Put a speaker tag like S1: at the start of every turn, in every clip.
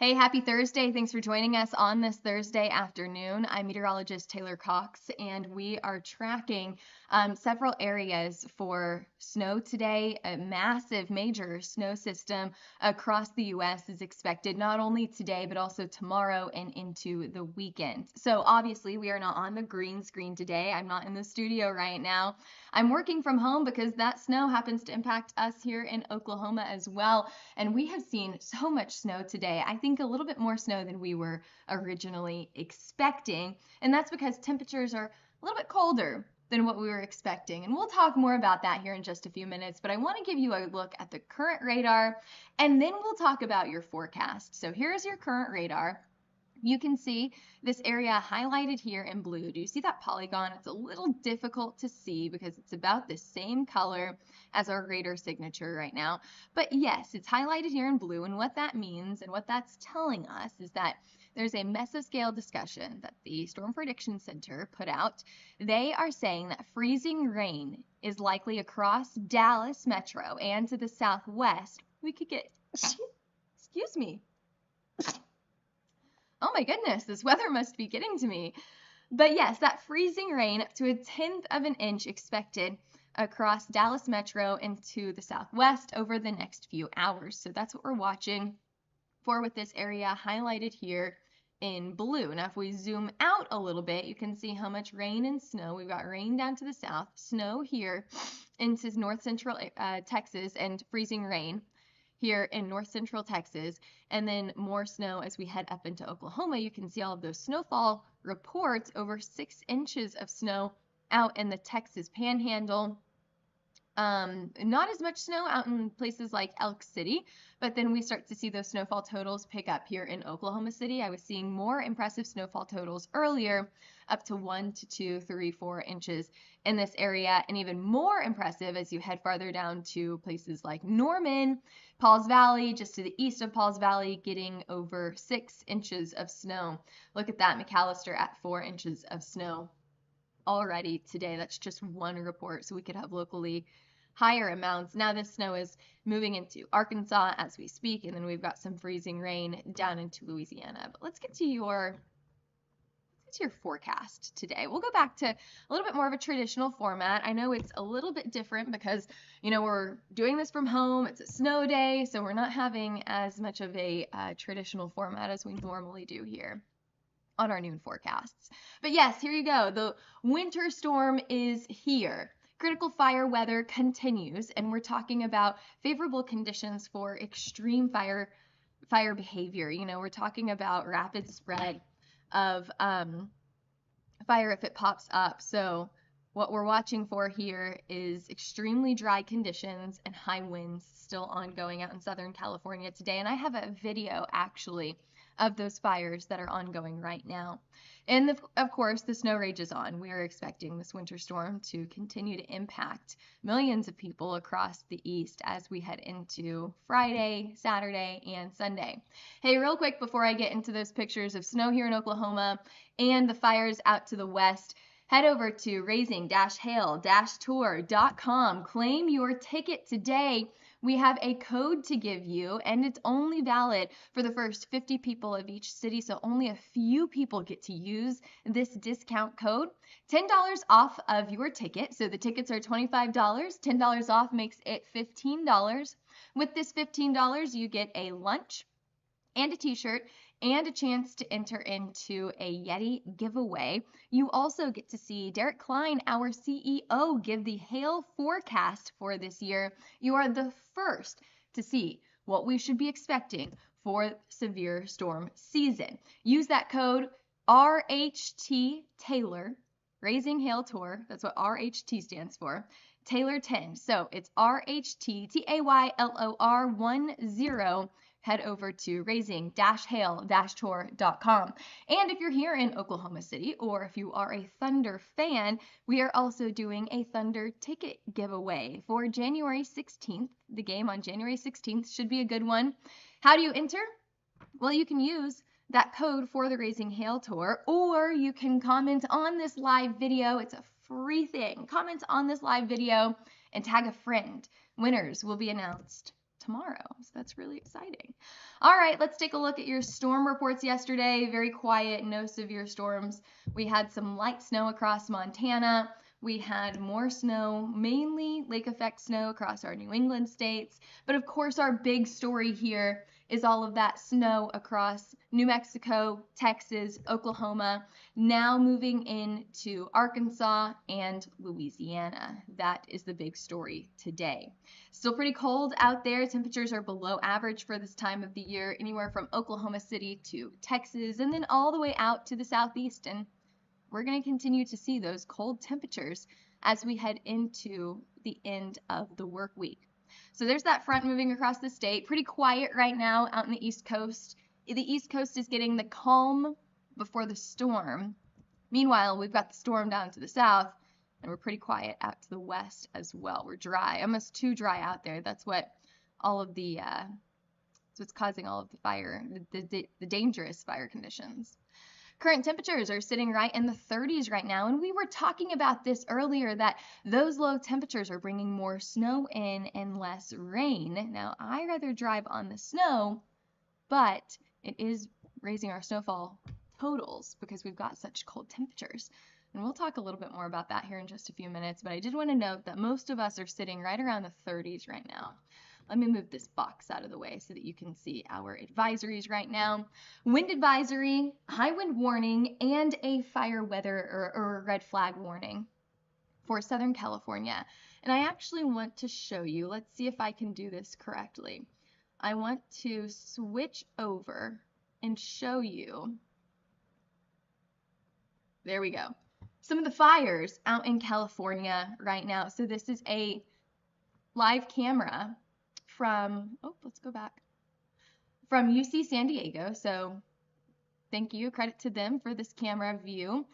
S1: Hey, happy Thursday. Thanks for joining us on this Thursday afternoon. I'm meteorologist Taylor Cox, and we are tracking several areas for snow today. A massive, major snow system across the U.S. is expected not only today, but also tomorrow and into the weekend. So, obviously, we are not on the green screen today. I'm not in the studio right now. I'm working from home because that snow happens to impact us here in Oklahoma as well. And we have seen so much snow today. I think a little bit more snow than we were originally expecting. And that's because temperatures are a little bit colder than what we were expecting. And we'll talk more about that here in just a few minutes. But I want to give you a look at the current radar, and then we'll talk about your forecast. So here's your current radar. You can see this area highlighted here in blue. Do you see that polygon? It's a little difficult to see because it's about the same color as our radar signature right now. But yes, it's highlighted here in blue, and what that means and what that's telling us is that there's a mesoscale discussion that the Storm Prediction Center put out. They are saying that freezing rain is likely across Dallas Metro and to the southwest. We could get, excuse me. Oh my goodness, this weather must be getting to me. But yes, that freezing rain up to 1/10 of an inch expected across Dallas Metro into the southwest over the next few hours. So that's what we're watching for with this area highlighted here in blue. Now, if we zoom out a little bit, you can see how much rain and snow. We've got rain down to the south, snow here into north central Texas, and freezing rain here in north central Texas, and then more snow as we head up into Oklahoma. You can see all of those snowfall reports, over 6 inches of snow out in the Texas Panhandle. Not as much snow out in places like Elk City, but then we start to see those snowfall totals pick up here in Oklahoma City. I was seeing more impressive snowfall totals earlier, up to 1 to 2, 3, 4 inches in this area, and even more impressive as you head farther down to places like Norman, Pauls Valley, just to the east of Pauls Valley, getting over 6 inches of snow. Look at that, McAllister at 4 inches of snow already today. That's just one report, so we could have locally higher amounts. Now this snow is moving into Arkansas as we speak, and then we've got some freezing rain down into Louisiana. But let's get to your forecast today. We'll go back to a little bit more of a traditional format. I know it's a little bit different because, we're doing this from home. It's a snow day, so we're not having as much of a traditional format as we normally do here on our noon forecasts. But yes, here you go. The winter storm is here. Critical fire weather continues, and we're talking about favorable conditions for extreme fire behavior. We're talking about rapid spread of fire if it pops up. So what we're watching for here is extremely dry conditions and high winds still ongoing out in Southern California today. And I have a video actually of those fires that are ongoing right now. And of course, the snow rages on. We are expecting this winter storm to continue to impact millions of people across the east as we head into Friday, Saturday, and Sunday. Hey, real quick before I get into those pictures of snow here in Oklahoma and the fires out to the west, head over to raising-hail-tour.com. Claim your ticket today. We have a code to give you, and it's only valid for the first 50 people of each city, so only a few people get to use this discount code. $10 off of your ticket, so the tickets are $25. $10 off makes it $15. With this $15, you get a lunch and a t-shirt and a chance to enter into a Yeti giveaway. You also get to see Derek Klein, our CEO, give the hail forecast for this year. You are the first to see what we should be expecting for severe storm season. Use that code RHT Taylor, Raising Hail Tour. That's what RHT stands for. Taylor 10. So it's RHT TAYLOR 10. Head over to raising-hail-tour.com. And if you're here in Oklahoma City, or if you are a Thunder fan, we are also doing a Thunder ticket giveaway for January 16th. The game on January 16th should be a good one. How do you enter? Well, you can use that code for the Raising Hail Tour, or you can comment on this live video. It's a free thing. Comment on this live video and tag a friend. Winners will be announced tomorrow. So that's really exciting. All right, let's take a look at your storm reports yesterday. Very quiet, no severe storms. We had some light snow across Montana. We had more snow, mainly lake effect snow across our New England states. But of course, our big story here is all of that snow across New Mexico, Texas, Oklahoma, now moving into Arkansas and Louisiana. That is the big story today. Still pretty cold out there. Temperatures are below average for this time of the year, anywhere from Oklahoma City to Texas, and then all the way out to the southeast. And we're going to continue to see those cold temperatures as we head into the end of the work week. So there's that front moving across the state. Pretty quiet right now out in the East Coast. The East Coast is getting the calm before the storm. Meanwhile, we've got the storm down to the south, and we're pretty quiet out to the west as well. We're dry, almost too dry out there. That's what all of the, that's what's causing all of the fire, the dangerous fire conditions. Current temperatures are sitting right in the 30s right now, and we were talking about this earlier, that those low temperatures are bringing more snow in and less rain. Now, I rather drive on the snow, but it is raising our snowfall totals because we've got such cold temperatures. And we'll talk a little bit more about that here in just a few minutes, but I did want to note that most of us are sitting right around the 30s right now. Let me move this box out of the way so that you can see our advisories right now. Wind advisory, high wind warning, and a fire weather or red flag warning for Southern California. And I actually want to show you, let's see if I can do this correctly. I want to switch over and show you, there we go, some of the fires out in California right now. So this is a live camera from, let's go back, from UC San Diego. So thank you, credit to them for this camera view.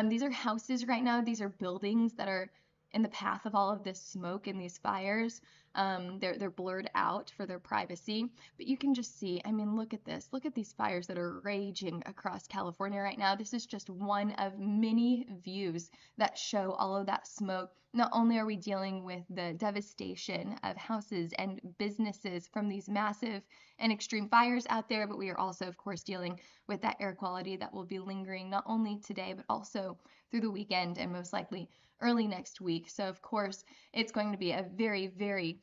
S1: These are houses right now. These are buildings that are in the path of all of this smoke and these fires. They're blurred out for their privacy, but you can just see, I mean, look at this. Look at these fires that are raging across California right now. This is just one of many views that show all of that smoke. Not only are we dealing with the devastation of houses and businesses from these massive and extreme fires out there, but we are also, of course, dealing with that air quality that will be lingering not only today, but also through the weekend and most likely early next week. So, of course, it's going to be a very, very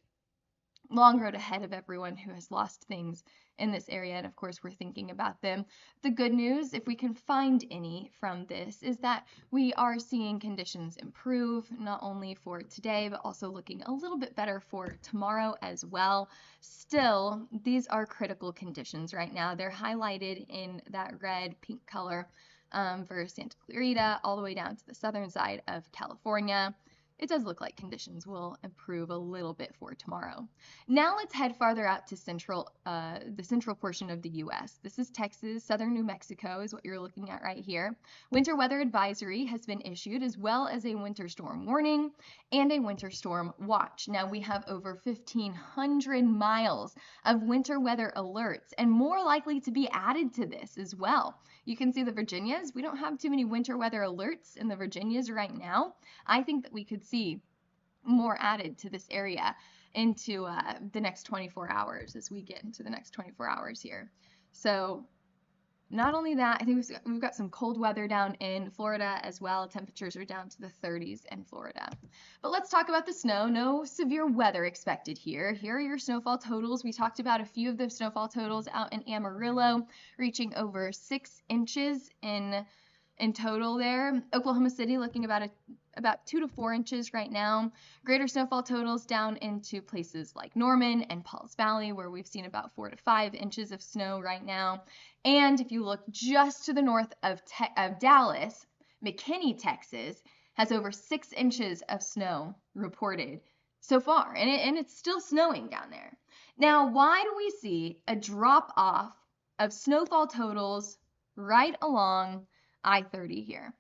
S1: long road ahead of everyone who has lost things in this area, and of course we're thinking about them. The good news, if we can find any from this, is that we are seeing conditions improve, not only for today, but also looking a little bit better for tomorrow as well. Still, these are critical conditions right now. They're highlighted in that red, pink color for Santa Clarita, all the way down to the southern side of California. It does look like conditions will improve a little bit for tomorrow. Now let's head farther out to the central portion of the U.S. This is Texas, southern New Mexico is what you're looking at right here. Winter weather advisory has been issued, as well as a winter storm warning and a winter storm watch. Now we have over 1,500 miles of winter weather alerts, and more likely to be added to this as well. You can see the Virginias. We don't have too many winter weather alerts in the Virginias right now. I think that we could see more added to this area into the next 24 hours as we get into the next 24 hours here. So not only that, I think we've got some cold weather down in Florida as well. Temperatures are down to the 30s in Florida. But let's talk about the snow. No severe weather expected here. Here are your snowfall totals. We talked about a few of the snowfall totals out in Amarillo, reaching over 6 inches in total there. Oklahoma City looking about 2 to 4 inches right now. Greater snowfall totals down into places like Norman and Pauls Valley, where we've seen about 4 to 5 inches of snow right now. And if you look just to the north of Dallas, McKinney, Texas, has over 6 inches of snow reported so far, and it's still snowing down there. Now, why do we see a drop off of snowfall totals right along I-30 here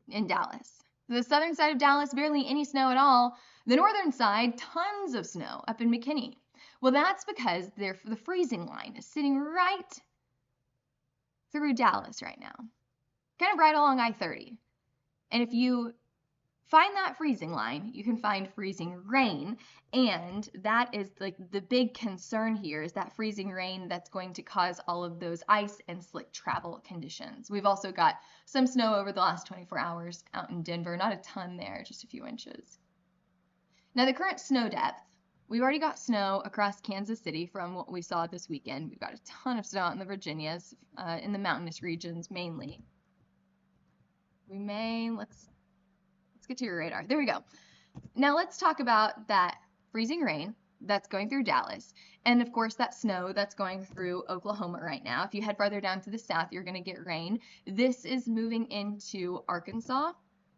S1: in Dallas? The southern side of Dallas, barely any snow at all. The northern side, tons of snow up in McKinney. Well, that's because the freezing line is sitting right through Dallas right now, kind of right along I-30. And if you find that freezing line, you can find freezing rain. And that is like the big concern here, is that freezing rain that's going to cause all of those ice and slick travel conditions. We've also got some snow over the last 24 hours out in Denver, not a ton there, just a few inches. Now the current snow depth, we've already got snow across Kansas City from what we saw this weekend. We've got a ton of snow out in the Virginias, in the mountainous regions mainly. Let's get to your radar. There we go. Now let's talk about that freezing rain that's going through Dallas, and of course that snow that's going through Oklahoma right now. If you head farther down to the south, you're going to get rain. This is moving into Arkansas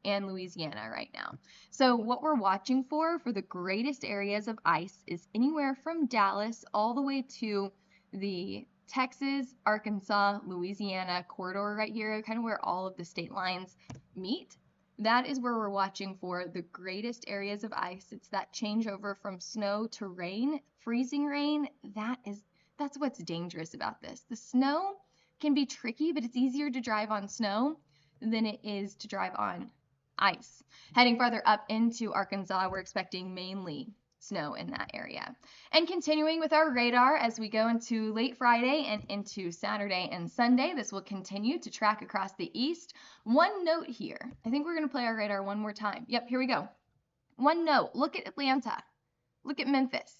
S1: and Louisiana right now. So what we're watching for the greatest areas of ice is anywhere from Dallas all the way to the Texas, Arkansas, Louisiana corridor right here, kind of where all of the state lines meet. That is where we're watching for the greatest areas of ice. It's that changeover from snow to rain, freezing rain. That's what's dangerous about this. The snow can be tricky, but it's easier to drive on snow than it is to drive on ice. Heading farther up into Arkansas, we're expecting mainly snow in that area. And continuing with our radar as we go into late Friday and into Saturday and Sunday, this will continue to track across the east. One note here, I think we're going to play our radar one more time. Yep, here we go. One note, look at Atlanta, look at Memphis.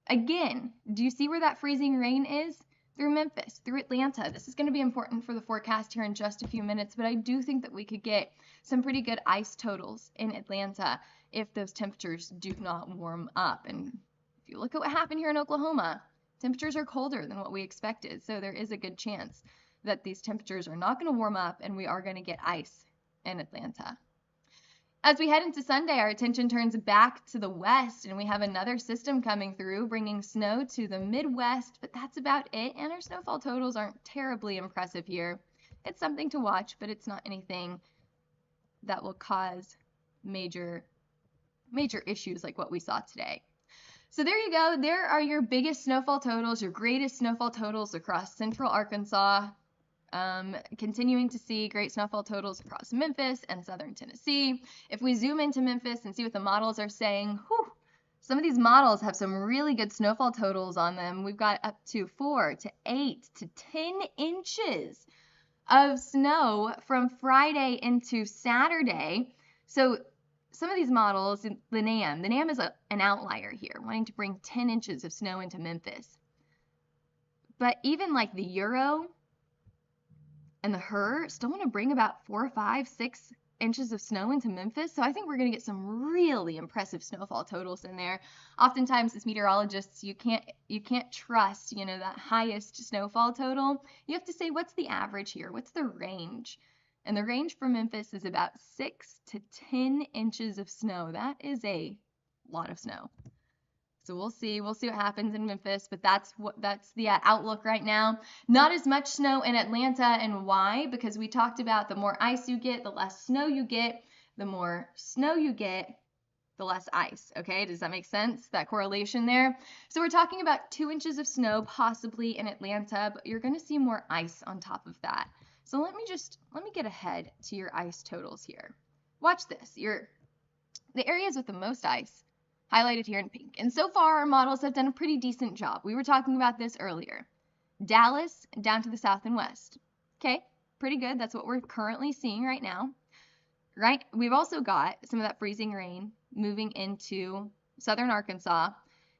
S1: Again, do you see where that freezing rain is? Through Memphis, through Atlanta. This is going to be important for the forecast here in just a few minutes, but I do think that we could get some pretty good ice totals in Atlanta if those temperatures do not warm up. And if you look at what happened here in Oklahoma, temperatures are colder than what we expected, so there is a good chance that these temperatures are not going to warm up and we are going to get ice in Atlanta. As we head into Sunday, our attention turns back to the west, and we have another system coming through, bringing snow to the Midwest, but that's about it, and our snowfall totals aren't terribly impressive here. It's something to watch, but it's not anything that will cause major issues like what we saw today. So there you go. There are your biggest snowfall totals, your greatest snowfall totals across central Arkansas. Continuing to see great snowfall totals across Memphis and southern Tennessee. If we zoom into Memphis and see what the models are saying, some of these models have some really good snowfall totals on them. We've got up to 4 to 8 to 10 inches of snow from Friday into Saturday. So some of these models, the NAM is an outlier here, wanting to bring 10 inches of snow into Memphis. But even like the Euro and the HER still want to bring about 4, 5, 6 inches of snow into Memphis. So I think we're going to get some really impressive snowfall totals in there. Oftentimes as meteorologists, you can't trust, that highest snowfall total. You have to say, what's the average here? What's the range? And the range for Memphis is about 6 to 10 inches of snow. That is a lot of snow. So we'll see what happens in Memphis, but that's the outlook right now. Not as much snow in Atlanta, and why? Because we talked about the more ice you get, the less snow you get. The more snow you get, the less ice. Okay, does that make sense? That correlation there. So we're talking about 2 inches of snow possibly in Atlanta, but you're going to see more ice on top of that. So let me get ahead to your ice totals here. Watch this. The areas with the most ice highlighted here in pink. And so far, our models have done a pretty decent job. We were talking about this earlier. Dallas down to the south and west. Okay, pretty good. That's what we're currently seeing right now. Right? We've also got some of that freezing rain moving into southern Arkansas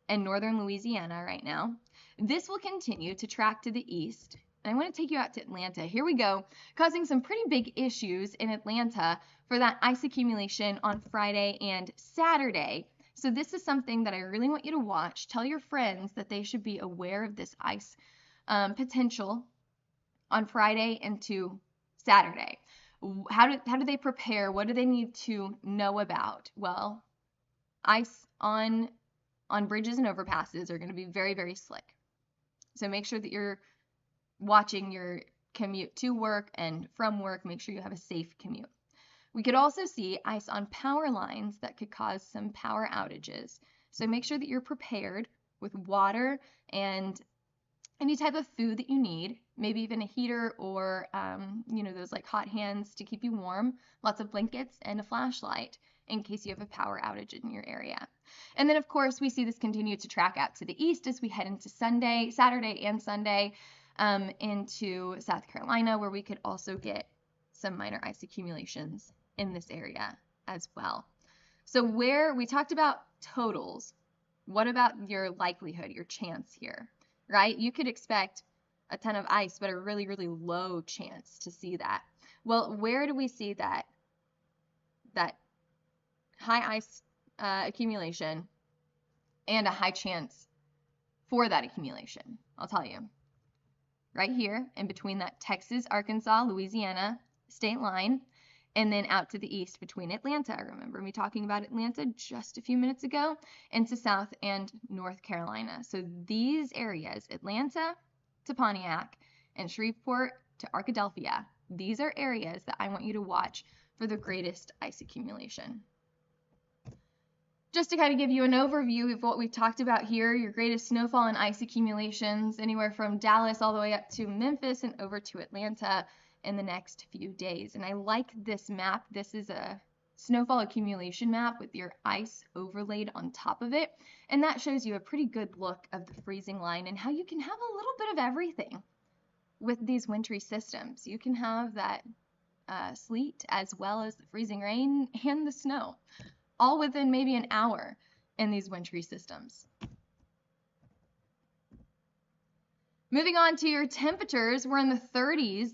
S1: and northern Louisiana right now. This will continue to track to the east. And I want to take you out to Atlanta. Here we go, causing some pretty big issues in Atlanta for that ice accumulation on Friday and Saturday. So this is something that I really want you to watch. Tell your friends that they should be aware of this ice potential on Friday into Saturday. How do they prepare? What do they need to know about? Well, ice on bridges and overpasses are going to be very, very slick. So make sure that you're watching your commute to work and from work. Make sure you have a safe commute. We could also see ice on power lines that could cause some power outages. So make sure that you're prepared with water and any type of food that you need, maybe even a heater or, those like hot hands to keep you warm, lots of blankets and a flashlight in case you have a power outage in your area. And then, of course, we see this continue to track out to the east as we head into Saturday and Sunday into South Carolina, where we could also get some minor ice accumulations in this area as well. So where we talked about totals, what about your likelihood, your chance here, right? You could expect a ton of ice, but a really, really low chance to see that. Well, where do we see that high ice accumulation and a high chance for that accumulation? I'll tell you. Right here in between that Texas, Arkansas, Louisiana state line, and then out to the east between Atlanta. Remember me talking about Atlanta just a few minutes ago, into South and North Carolina. So these areas, Atlanta to Pontiac and Shreveport to Arkadelphia, these are areas that I want you to watch for the greatest ice accumulation. Just to kind of give you an overview of what we've talked about here, your greatest snowfall and ice accumulations anywhere from Dallas all the way up to Memphis and over to Atlanta in the next few days. And I like this map. This is a snowfall accumulation map with your ice overlaid on top of it. And that shows you a pretty good look of the freezing line and how you can have a little bit of everything with these wintry systems. You can have that sleet as well as the freezing rain and the snow, all within maybe an hour in these wintry systems. Moving on to your temperatures, we're in the 30s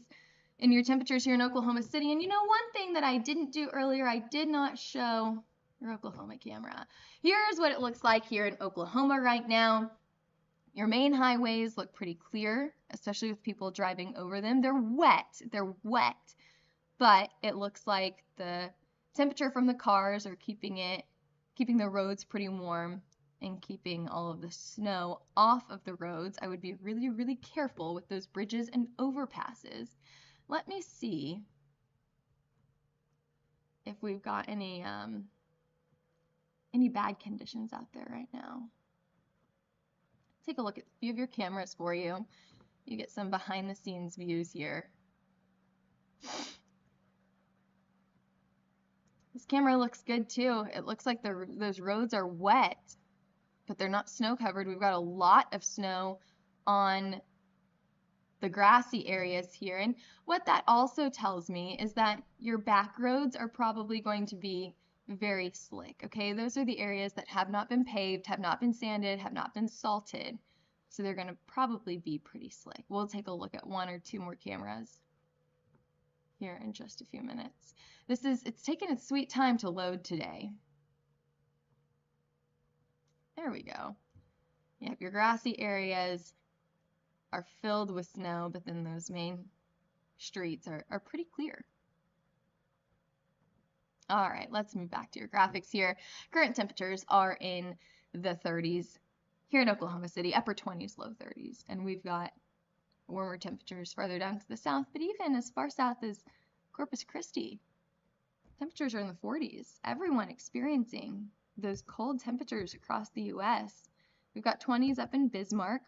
S1: in your temperatures here in Oklahoma City. And you know, one thing that I didn't do earlier, I did not show your Oklahoma camera. Here's what it looks like here in Oklahoma right now. Your main highways look pretty clear, especially with people driving over them. They're wet, but it looks like the temperature from the cars are keeping the roads pretty warm and keeping all of the snow off of the roads. I would be really, really careful with those bridges and overpasses. Let me see if we've got any bad conditions out there right now. Take a look at a few of your cameras for you. You get some behind the scenes views here. This camera looks good too. It looks like those roads are wet, but they're not snow covered. We've got a lot of snow on the grassy areas here. And what that also tells me is that your back roads are probably going to be very slick. Okay, those are the areas that have not been paved, have not been sanded, have not been salted. So they're going to probably be pretty slick. We'll take a look at one or two more cameras here in just a few minutes. It's taken its sweet time to load today. There we go. Yep, your grassy areas are filled with snow, but then those main streets are pretty clear. All right, let's move back to your graphics here. Current temperatures are in the 30s here in Oklahoma City, upper 20s, low 30s. And we've got warmer temperatures farther down to the south, but even as far south as Corpus Christi, temperatures are in the 40s. Everyone experiencing those cold temperatures across the U.S. We've got 20s up in Bismarck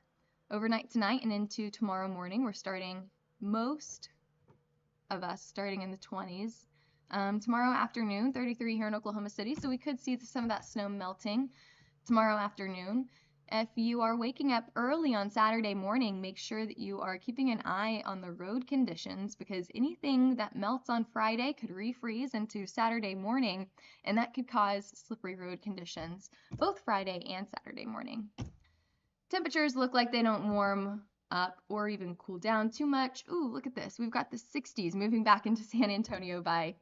S1: overnight tonight and into tomorrow morning. We're starting, most of us starting in the 20s. Tomorrow afternoon, 33 here in Oklahoma City, so we could see some of that snow melting tomorrow afternoon. If you are waking up early on Saturday morning, make sure that you are keeping an eye on the road conditions, because anything that melts on Friday could refreeze into Saturday morning, and that could cause slippery road conditions both Friday and Saturday morning. Temperatures look like they don't warm up or even cool down too much. Ooh, look at this. We've got the 60s moving back into San Antonio by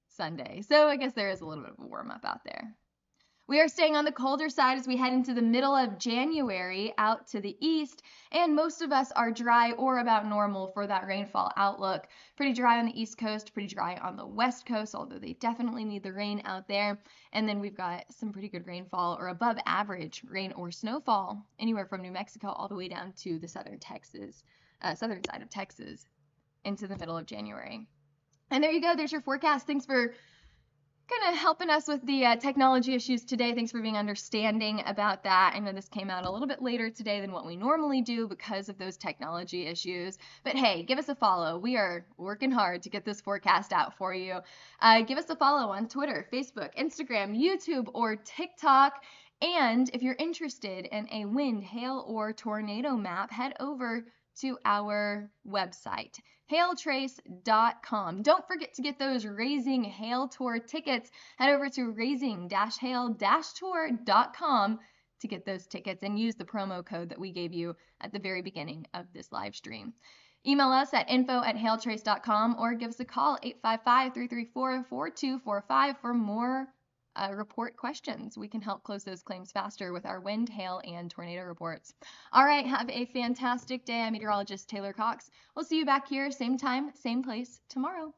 S1: Sunday. So I guess there is a little bit of a warm up out there. We are staying on the colder side as we head into the middle of January out to the east, and most of us are dry or about normal for that rainfall outlook. Pretty dry on the east coast, pretty dry on the west coast, although they definitely need the rain out there. And then we've got some pretty good rainfall or above average rain or snowfall anywhere from New Mexico all the way down to the southern side of Texas into the middle of January. And there you go. There's your forecast. Thanks for kind of helping us with the technology issues today. Thanks for being understanding about that. I know this came out a little bit later today than what we normally do because of those technology issues. But hey, give us a follow. We are working hard to get this forecast out for you. Give us a follow on Twitter, Facebook, Instagram, YouTube, or TikTok. And if you're interested in a wind, hail, or tornado map, head over to our website, hailtrace.com. Don't forget to get those Raising Hail Tour tickets. Head over to raising-hail-tour.com to get those tickets and use the promo code that we gave you at the very beginning of this live stream. Email us at info@hailtrace.com or give us a call 855-334-4245 for more report questions. We can help close those claims faster with our wind, hail, and tornado reports. All right, have a fantastic day. I'm meteorologist Taylor Cox. We'll see you back here, same time, same place tomorrow.